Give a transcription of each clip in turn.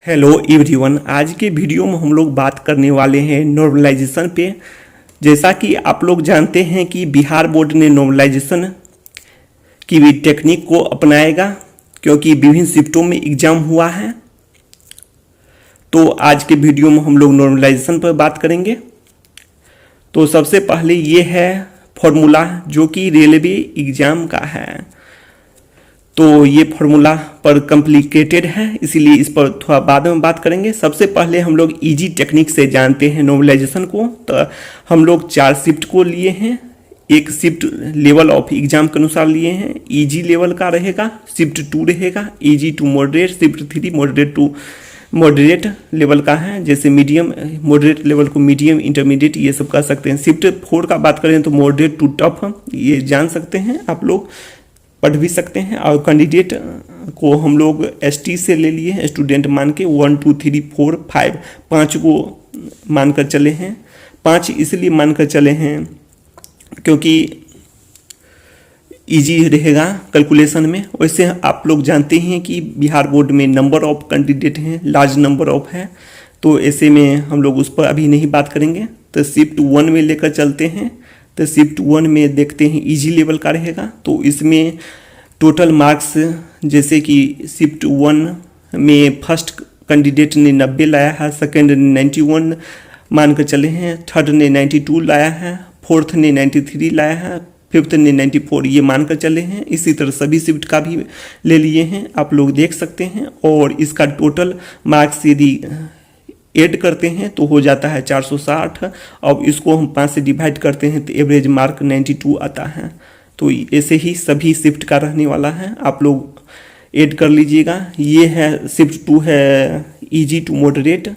Hello everyone, आज के video में हम लोग बात करने वाले हैं नॉर्मलाइजेशन पे। जैसा कि आप लोग जानते हैं कि बिहार बोर्ड ने नॉर्मलाइजेशन की भी टेक्निक को अपनाएगा, क्योंकि विभिन्न शिफ्टों में एग्जाम हुआ है। तो आज के वीडियो में हम लोग नॉर्मलाइजेशन पर बात करेंगे। तो सबसे पहले ये है फॉर्मूला जो कि रेलवे एग्जाम का है। तो ये फॉर्मूला पर कॉम्प्लिकेटेड है, इसीलिए इस पर थोड़ा बाद में बात करेंगे। सबसे पहले हम लोग इजी टेक्निक से जानते हैं नॉर्मलाइजेशन को। तो हम लोग 4 शिफ्ट को लिए हैं, एक शिफ्ट लेवल ऑफ एग्जाम के अनुसार लिए हैं। इजी लेवल का रहेगा, शिफ्ट 2 रहेगा, easy to moderate, shift 3 moderate to moderate level का है। जैसे मीडियम, मॉडरेट लेवल को मीडियम, इंटरमीडिएट ये सब कर सकते हैं। शिफ्ट 4 का बात करें तो मॉडरेट टू टफ, ये जान सकते हैं, आप लोग पढ़ भी सकते हैं। और कैंडिडेट को हम लोग ST से ले लिए हैं, स्टूडेंट मान के 1 2 3 4 5 5 को मानकर चले हैं। 5 इसलिए मानकर चले हैं क्योंकि इजी रहेगा कैलकुलेशन में। वैसे आप लोग जानते हैं कि बिहार बोर्ड में नंबर ऑफ कैंडिडेट हैं, लार्ज नंबर ऑफ है, तो ऐसे में हम लोग उस पर अभी नहीं बात करेंगे। तो शिफ्ट 1 में लेकर चलते हैं। तो शिफ्ट 1 में देखते हैं इजी लेवल का रहेगा। तो इसमें टोटल मार्क्स, जैसे कि शिफ्ट 1 में फर्स्ट कैंडिडेट ने 90 लाया है, सेकंड ने 91 मानकर चले हैं, थर्ड ने 92 लाया है, फोर्थ ने 93 लाया है, फिफ्थ ने 94 ये मानकर चले हैं। इसी तरह सभी शिफ्ट का भी ले लिए हैं, आप लोग देख सकते हैं। और इसका टोटल मार्क्स यदि ऐड करते हैं तो हो जाता है 460। अब इसको हम 5 से डिवाइड करते हैं तो एवरेज मार्क 92 आता है। तो ऐसे ही सभी शिफ्ट का रहने वाला है, आप लोग ऐड कर लीजिएगा। ये है शिफ्ट 2 है इजी टू मॉडरेट,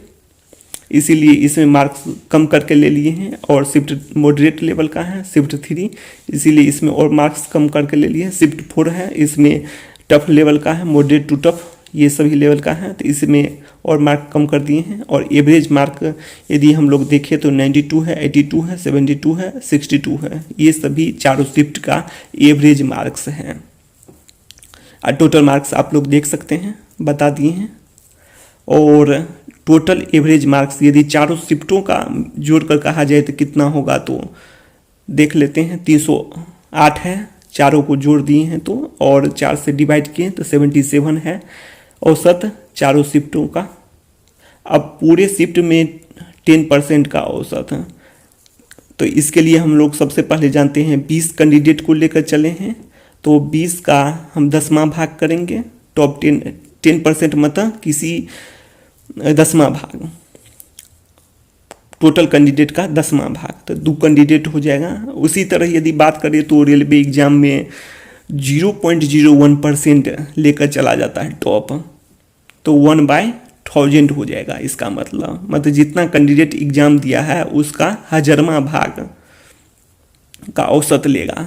इसीलिए इसमें मार्क्स कम करके ले लिए हैं। और शिफ्ट मॉडरेट लेवल का है शिफ्ट 3, इसीलिए इसमें और मार्क्स कम करके ले लिए हैं। शिफ्ट 4 है, इसमें टफ लेवल का है, मॉडरेट टू टफ ये सभी लेवल का है, तो इसमें और मार्क कम कर दिए हैं। और एवरेज मार्क यदि हम लोग देखें तो 92 है, 82 है, 72 है, 62 है। ये सभी चारों शिफ्ट का एवरेज मार्क्स हैं। और टोटल मार्क्स आप लोग देख सकते हैं, बता दिए हैं। और टोटल एवरेज मार्क्स यदि चारों शिफ्टों का जोड़कर कहा जाए तो कितना होगा, तो देख लेते हैं। 308 है, चारों को जोड़ दिए हैं तो, और 4 से डिवाइड किए तो 77 है औसत चारों शिफ्टों का। अब पूरे शिफ्ट में 10% का औसत है। तो इसके लिए हम लोग सबसे पहले जानते हैं 20 कैंडिडेट को लेकर चले हैं, तो 20 का हम 10वां भाग करेंगे। टॉप 10% मतलब किसी 10वां भाग, टोटल कैंडिडेट का 10वां भाग, तो 2 कैंडिडेट हो जाएगा। उसी तरह यदि बात करें तो रेलवे एग्जाम में 0.01% लेकर चला जाता है टॉप, तो 1/1000 हो जाएगा। इसका मतलब जितना कैंडिडेट एग्जाम दिया है उसका 1000वां भाग का औसत लेगा।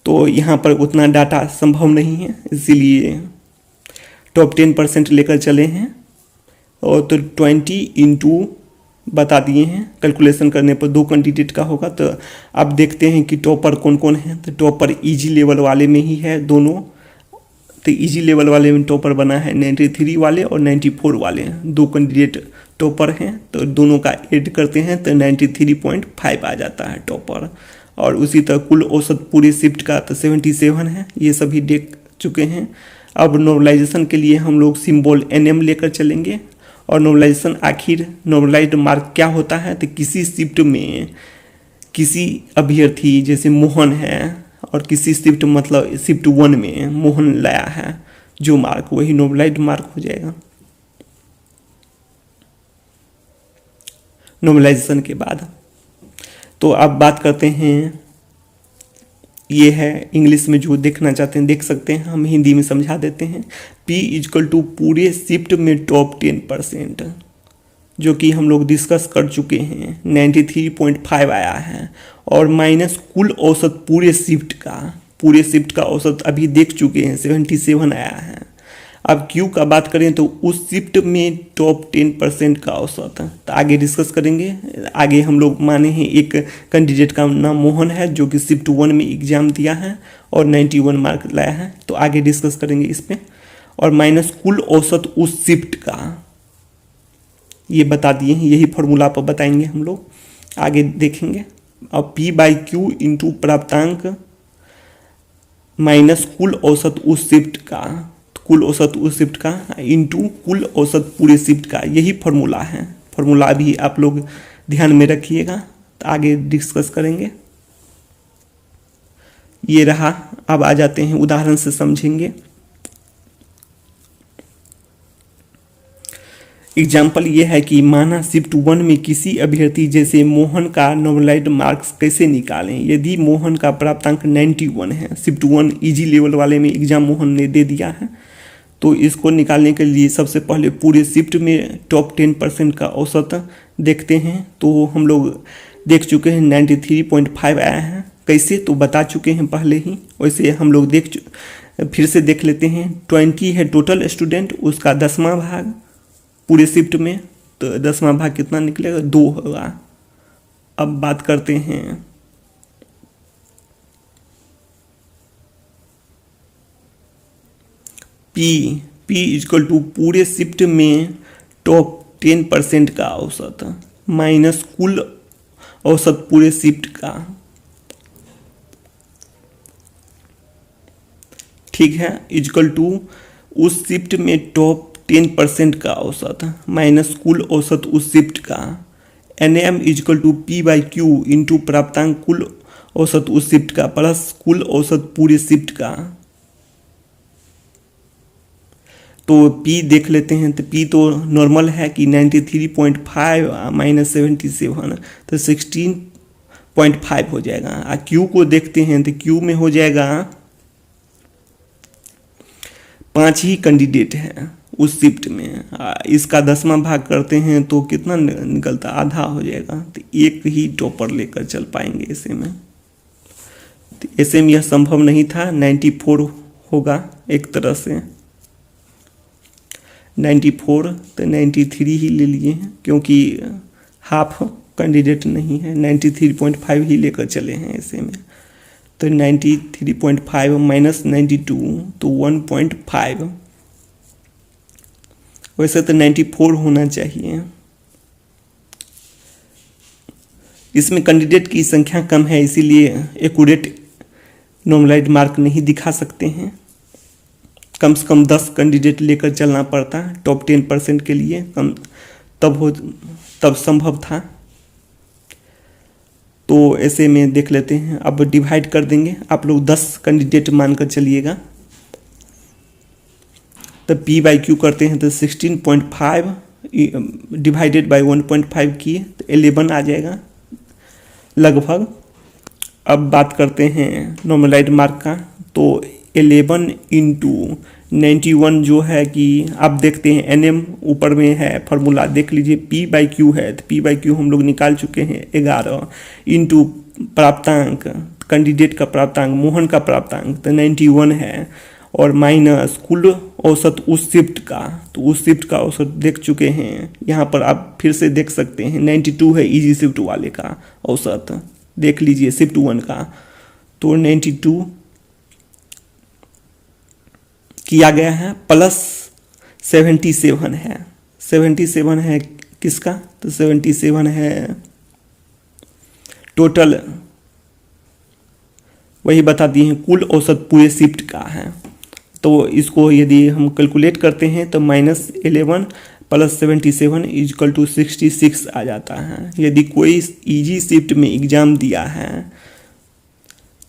तो यहाँ पर उतना डाटा संभव नहीं है, इसीलिए टॉप 10% लेकर चले हैं। और तो 20 इंटू बता दिए हैं, कैलकुलेशन करने पर 2 कैंडिडेट का होगा। तो अब देखते हैं कि टॉपर कौन कौन है। तो टॉपर इजी लेवल वाले में ही है दोनों। तो इजी लेवल वाले में टॉपर बना है 93 वाले और 94 वाले, 2 कैंडिडेट टॉपर हैं। तो दोनों का ऐड करते हैं तो 93.5 आ जाता है टॉपर। और उसी तरह कुल औसत पूरे शिफ्ट का तो 77 है, ये सभी देख चुके हैं। अब नॉर्मलाइजेशन के लिए हम लोग सिंबल NM लेकर चलेंगे। और नॉर्मलाइजेशन, आखिर नॉर्मलाइज्ड मार्क क्या होता है, तो किसी शिफ्ट में किसी अभ्यर्थी जैसे मोहन है, और किसी शिफ्ट मतलब शिफ्ट 1 में मोहन लाया है जो मार्क, वही नॉर्मलाइज्ड मार्क हो जाएगा नॉर्मलाइजेशन के बाद। तो अब बात करते हैं, ये है इंग्लिश में जो देखना चाहते हैं देख सकते हैं, हम हिंदी में समझा देते हैं। P = पूरे शिफ्ट में टॉप 10%, जो कि हम लोग डिस्कस कर चुके हैं, 93.5 आया है। और माइनस कुल औसत पूरे शिफ्ट का औसत अभी देख चुके हैं, 77 आया है। अब Q का बात करें तो उस शिफ्ट में टॉप 10% का औसत, तो आगे डिस्कस करेंगे। आगे हम लोग माने हैं एक कैंडिडेट का नाम मोहन है जो कि शिफ्ट 1 में एग्जाम दिया है और 91 मार्क लाया है, तो आगे डिस्कस करेंगे इस पर। और माइनस कुल औसत उस शिफ्ट का, ये बता दिए हैं। यही फॉर्मूला पर बताएंगे हम लोग, आगे देखेंगे। अब P/Q इंटू प्राप्तांक माइनस कुल औसत उस शिफ्ट का, कुल औसत उस शिफ्ट का इंटू कुल औसत पूरे शिफ्ट का, यही फॉर्मूला है। फॉर्मूला भी आप लोग ध्यान में रखिएगा, तो आगे डिस्कस करेंगे। ये रहा। अब आ जाते हैं उदाहरण से समझेंगे। एग्जाम्पल ये है कि माना शिफ्ट 1 में किसी अभ्यर्थी जैसे मोहन का नॉर्मलाइज्ड मार्क्स कैसे निकालें। यदि मोहन का प्राप्तांक 91 है, शिफ्ट 1 इजी लेवल वाले में एग्जाम मोहन ने दे दिया है, तो इसको निकालने के लिए सबसे पहले पूरे शिफ्ट में टॉप 10% का औसत देखते हैं। तो हम लोग देख चुके हैं 93.5 आया है। कैसे, तो बता चुके हैं पहले ही। वैसे हम लोग फिर से देख लेते हैं। 20 है टोटल स्टूडेंट, उसका 10वां भाग पूरे शिफ्ट में, तो 10वां भाग कितना निकलेगा, 2 होगा। अब बात करते हैं P इक्वल टू पूरे शिफ्ट में टॉप 10% का औसत माइनस कुल औसत पूरे शिफ्ट का। ठीक है, इक्वल टू उस शिफ्ट में टॉप 10% का औसत माइनस कुल औसत उस शिफ्ट का। NM equal to P/Q into प्राप्तांक कुल औसत उस शिफ्ट का प्लस कुल औसत पूरे शिफ्ट का। तो P देख लेते हैं। तो P तो नॉर्मल है कि 93.5 माइनस 77, तो 16.5 हो जाएगा। और Q को देखते हैं, तो Q में हो जाएगा 5 ही कैंडिडेट हैं उस शिफ्ट में। इसका 10वां भाग करते हैं तो कितना निकलता, आधा हो जाएगा। तो एक ही टॉपर लेकर चल पाएंगे ऐसे में। तो ऐसे में यह संभव नहीं था, 94 होगा एक तरह से। 94 तो 93 ही ले लिए हैं, क्योंकि हाफ कैंडिडेट नहीं है, 93.5 ही लेकर चले हैं ऐसे में। तो 93.5 माइनस 92 तो 1.5। वैसे तो 94 होना चाहिए। इसमें कैंडिडेट की संख्या कम है, इसीलिए एक्यूरेट नॉर्मलाइज्ड मार्क नहीं दिखा सकते हैं। कम से कम 10 कैंडिडेट लेकर चलना पड़ता है टॉप 10% के लिए, तब संभव था। तो ऐसे में देख लेते हैं। अब डिवाइड कर देंगे, आप लोग 10 कैंडिडेट मानकर चलिएगा। तो P/Q करते हैं तो 16.5 डिवाइडेड बाय 1.5 किए तो 11 आ जाएगा लगभग। अब बात करते हैं नॉर्मलाइज्ड मार्क का। तो 11 इंटू 91 जो है कि आप देखते हैं NM ऊपर में है फॉर्मूला, देख लीजिए। P/Q है, तो P/Q हम लोग निकाल चुके हैं 11 इंटू प्राप्तांक, कैंडिडेट का प्राप्तांक, मोहन का प्राप्तांक तो 91 है, और माइनस कुल औसत उस शिफ्ट का। तो उस शिफ्ट का औसत देख चुके हैं, यहाँ पर आप फिर से देख सकते हैं 92 है इजी शिफ्ट वाले का औसत, देख लीजिए शिफ्ट 1 का। तो 92 किया गया है प्लस 77 है। 77 है किसका, तो 77 है टोटल, वही बता दिए हैं, कुल औसत पूरे शिफ्ट का है। तो इसको यदि हम कैलकुलेट करते हैं तो माइनस 11 प्लस 77 इक्वल टू 66 आ जाता है। यदि कोई इजी शिफ्ट में एग्जाम दिया है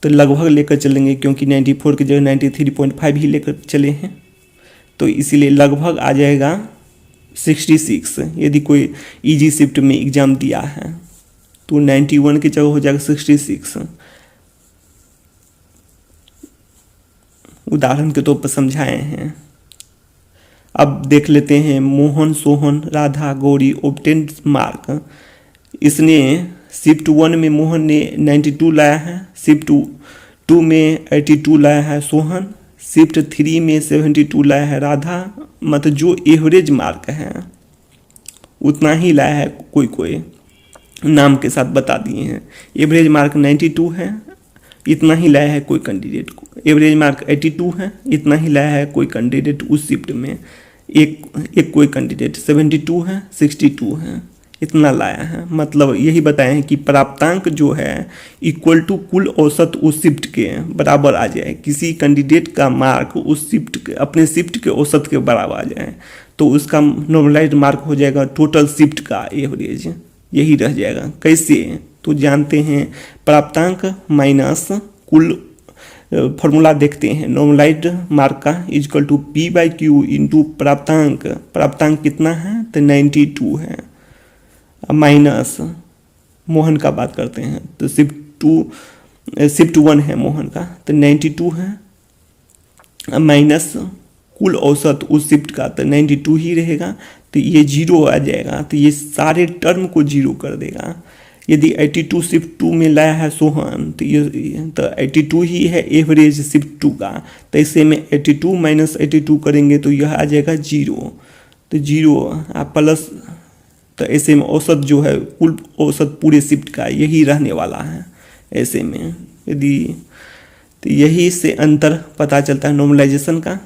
तो लगभग लेकर चलेंगे, क्योंकि 94 की जगह 93.5 ही लेकर चले हैं, तो इसीलिए लगभग आ जाएगा 66। यदि कोई इजी शिफ्ट में एग्जाम दिया है तो 91 की जगह हो जाएगा 66। उदाहरण के तौर पर समझाए हैं। अब देख लेते हैं मोहन, सोहन, राधा, गौरी ऑब्टेन्ड मार्क। इसने शिफ्ट 1 में मोहन ने 92 लाया है, शिफ्ट 2 में 82 लाया है सोहन, शिफ्ट 3 में 72 लाया है राधा। मतलब जो एवरेज मार्क है उतना ही लाया है, कोई नाम के साथ बता दिए हैं। एवरेज मार्क 92 है, इतना ही लाया है कोई कैंडिडेट को, एवरेज मार्क 82 है, इतना ही लाया है कोई कैंडिडेट उस शिफ्ट में। एक कोई कैंडिडेट 72 है, 62 है, इतना लाया है। मतलब यही बताए हैं कि प्राप्तांक जो है इक्वल टू कुल औसत उस शिफ्ट के बराबर आ जाए। किसी कैंडिडेट का मार्क उस शिफ्ट के अपने शिफ्ट के औसत के बराबर आ जाए तो उसका नॉर्मलाइज्ड मार्क हो जाएगा टोटल शिफ्ट का एवरेज, यही रह जाएगा। कैसे तो जानते हैं, प्राप्तांक माइनस कुल, फॉर्मूला देखते हैं। नॉर्मलाइज्ड मार्क का equal to P by Q into प्राप्तांक। प्राप्तांक कितना है तो 92 है, माइनस मोहन का बात करते हैं तो शिफ्ट 1 है मोहन का तो 92 है, माइनस कुल औसत उस शिफ्ट का तो 92 ही रहेगा। तो ये 0 आ जाएगा, तो ये सारे टर्म को 0 कर देगा। यदि 82 शिफ्ट 2 में लाया है सोहन तो ये तो 82 ही है एवरेज शिफ्ट 2 का। तो इसे में 82 माइनस 82 करेंगे तो यह आ जाएगा 0। तो 0 आप प्लस, तो ऐसे में औसत जो है कुल औसत पूरे शिफ्ट का यही रहने वाला है। ऐसे में यदि तो यही से अंतर पता चलता है नॉर्मलाइजेशन का।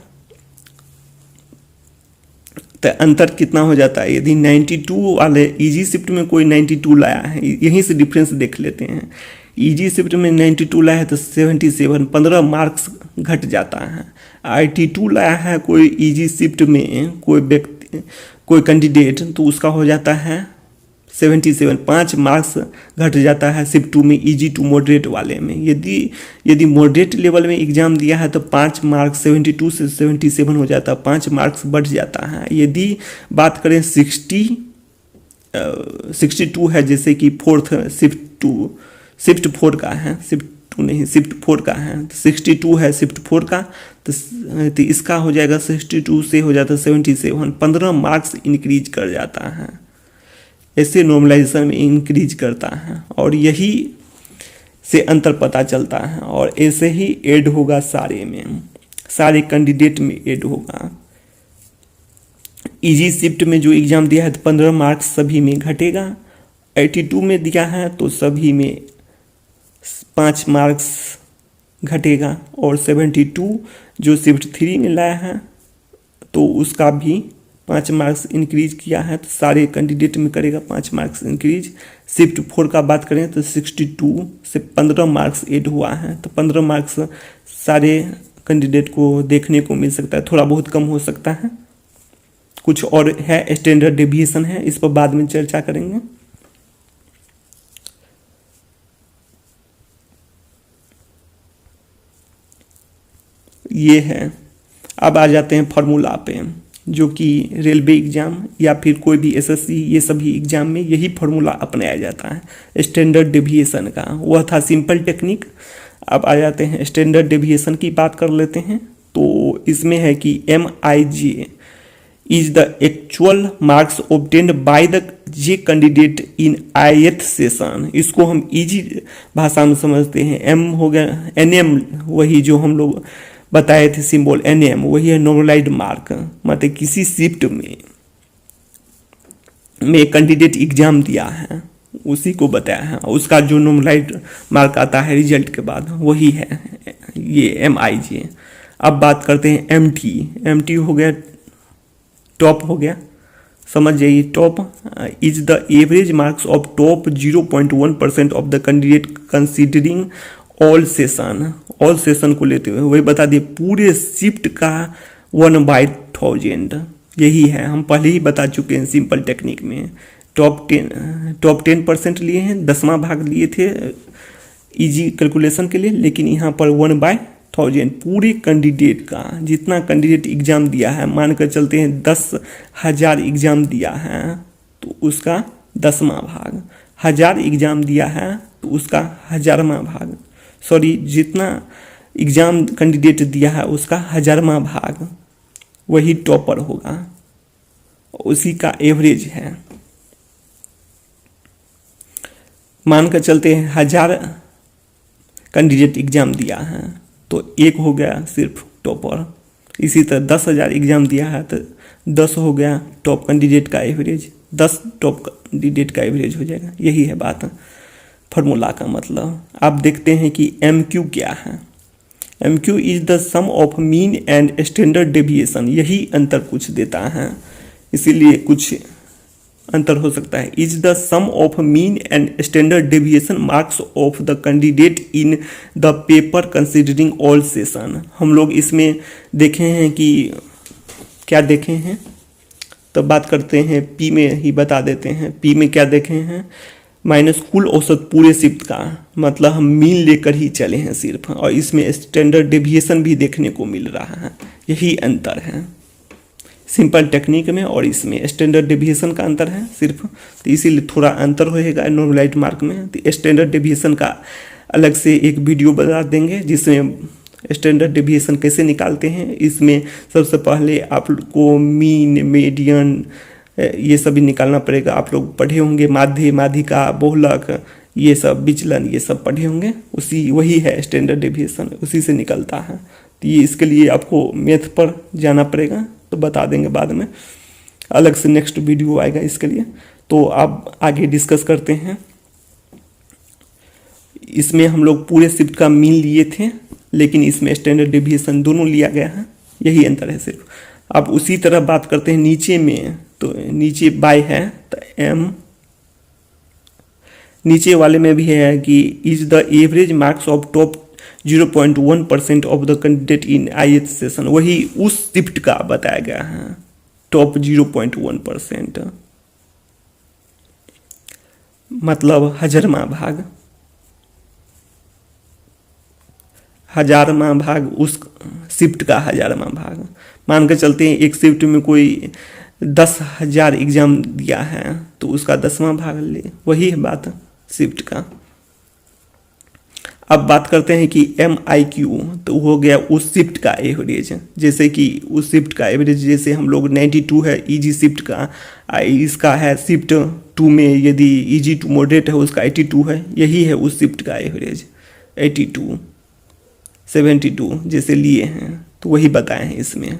तो अंतर कितना हो जाता है, यदि 92 वाले इजी शिफ्ट में कोई 92 लाया है, यहीं से डिफरेंस देख लेते हैं। इजी शिफ्ट में 92 लाया है तो 77 15 मार्क्स घट जाता है। 82 लाया है कोई इजी शिफ्ट में कोई व्यक्ति कोई कैंडिडेट तो उसका हो जाता है 77 5 मार्क्स घट जाता है शिफ्ट 2 में इजी टू मॉडरेट वाले में। यदि मॉडरेट लेवल में एग्जाम दिया है तो 5 मार्क्स 72 से 77 हो जाता है, 5 मार्क्स बढ़ जाता है। यदि बात करें 62 है, जैसे कि फोर्थ शिफ्ट 4 का है, शिफ्ट 2 नहीं शिफ्ट 4 का है, 62 है शिफ्ट 4 का तो इसका हो जाएगा 62 से हो जाता है 77, 15 मार्क्स इंक्रीज कर जाता है। ऐसे नॉर्मलाइजेशन में इंक्रीज करता है और यही से अंतर पता चलता है। और ऐसे ही ऐड होगा सारे में, सारे कैंडिडेट में ऐड होगा। इजी शिफ्ट में जो एग्जाम दिया है तो 15 मार्क्स सभी में घटेगा। 82 में दिया है तो सभी में 5 मार्क्स घटेगा। और 72 जो शिफ्ट 3 में लाया है तो उसका भी 5 मार्क्स इंक्रीज किया है, तो सारे कैंडिडेट में करेगा 5 मार्क्स इंक्रीज। शिफ्ट 4 का बात करें तो 62 से 15 मार्क्स ऐड हुआ है, तो 15 मार्क्स सारे कैंडिडेट को देखने को मिल सकता है। थोड़ा बहुत कम हो सकता है, कुछ और है स्टैंडर्ड डेविएशन है, इस पर बाद में चर्चा करेंगे। ये है। अब आ जाते हैं फार्मूला पे, जो कि रेलवे एग्जाम या फिर कोई भी एसएससी ये सभी एग्जाम में यही फार्मूला अपनाया जाता है स्टैंडर्ड डेविएशन का। वह था सिंपल टेक्निक। अब आ जाते हैं स्टैंडर्ड डेविएशन की बात कर लेते हैं। तो इसमें है कि MIJ is the actual marks obtained by the J candidate in ith session. इसको हम इजी भाषा में समझते हैं। M हो गया NM, वही जो हम लोग बताए थे सिंबल NM, वही है नॉर्मलाइज्ड मार्क। मतलब किसी शिफ्ट में कैंडिडेट एग्जाम दिया है उसी को बताया है, उसका जो नॉर्मलाइज्ड मार्क आता है रिजल्ट के बाद वही है ये MIJ। अब बात करते हैं MT हो गया टॉप हो गया, समझ जाइए। Top is the average marks of top 0.1% of the candidate considering all session को लेते हुए, वही बता दिए पूरे शिफ्ट का 1/1000 यही है। हम पहले ही बता चुके हैं सिंपल टेक्निक में। टॉप 10% लिए हैं, 10वां भाग लिए थे इजी कैलकुलेशन के लिए, लेकिन यहाँ पर 1/1000 पूरे कैंडिडेट का, जितना कैंडिडेट एग्जाम दिया है, मान कर चलते हैं 10,000 एग्जाम दिया है तो उसका 10वां भाग, 1000 एग्जाम दिया है तो उसका 1000वां भाग, सॉरी जितना एग्जाम कैंडिडेट दिया है उसका 1000वां भाग, वही टॉपर होगा, उसी का एवरेज है। मानकर चलते हैं 1000 कैंडिडेट एग्जाम दिया है तो 1 हो गया सिर्फ टॉपर। इसी तरह 10,000 एग्जाम दिया है तो 10 हो गया टॉप कैंडिडेट का एवरेज, 10 टॉप कैंडिडेट का एवरेज हो जाएगा। यही है बात फार्मूला का मतलब। आप देखते हैं कि MQ क्या है। MQ is the sum of mean and standard deviation, यही अंतर कुछ देता है, इसीलिए कुछ अंतर हो सकता है। Is the sum of mean and standard deviation marks of the candidate in the paper considering all session. हम लोग इसमें देखे हैं कि क्या देखे हैं, तो बात करते हैं पी में ही बता देते हैं। पी में क्या देखे हैं, माइनस कुल औसत पूरे शिफ्ट का, मतलब हम मीन लेकर ही चले हैं सिर्फ, और इसमें स्टैंडर्ड डेविएशन भी देखने को मिल रहा है, यही अंतर है सिंपल टेक्निक में और इसमें स्टैंडर्ड डेविएशन का अंतर है सिर्फ, तो इसीलिए थोड़ा अंतर होएगा नॉर्मलाइज्ड मार्क में। तो स्टैंडर्ड डेविएशन का अलग से एक वीडियो बता देंगे जिसमें स्टैंडर्ड डेविएशन कैसे निकालते हैं। इसमें सबसे पहले आपको मीन, मीडियन, ये सभी निकालना पड़ेगा। आप लोग पढ़े होंगे माध्य, माध्यिका, बहुलक, ये सब विचलन, ये सब पढ़े होंगे, वही है स्टैंडर्ड डेविएशन, उसी से निकलता है। तो ये इसके लिए आपको मैथ पर जाना पड़ेगा, तो बता देंगे बाद में, अलग से नेक्स्ट वीडियो आएगा इसके लिए। तो आप आगे डिस्कस करते हैं। इसमें हम लोग पूरे शिफ्ट का मीन लिए थे, लेकिन इसमें स्टैंडर्ड डेविएशन दोनों लिया गया है, यही अंतर है सिर्फ। अब उसी तरह बात करते हैं नीचे में, तो नीचे बाय है, तो एम नीचे वाले में भी है कि is the average marks of top 0.1% of the candidate in IH session, वही उस शिफ्ट का बताया गया है, टॉप 0.1%, मतलब 1000वां भाग, 1000वां भाग उस शिफ्ट का 1000वां भाग। मान के चलते हैं एक शिफ्ट में कोई 10,000 एग्जाम दिया है, तो उसका 10वां भाग ले, वही है बात शिफ्ट का। अब बात करते हैं कि MIQ, तो हो गया उस शिफ्ट का एवरेज, जैसे कि उस शिफ्ट का एवरेज, जैसे हम लोग 92 है EG शिफ्ट का, इसका है शिफ्ट 2 में यदि EG टू मॉडरेट है उसका 82 है, यही है उस शिफ्ट का एवरेज 82, 72 जैसे लिए हैं, तो वही बताए हैं इसमें।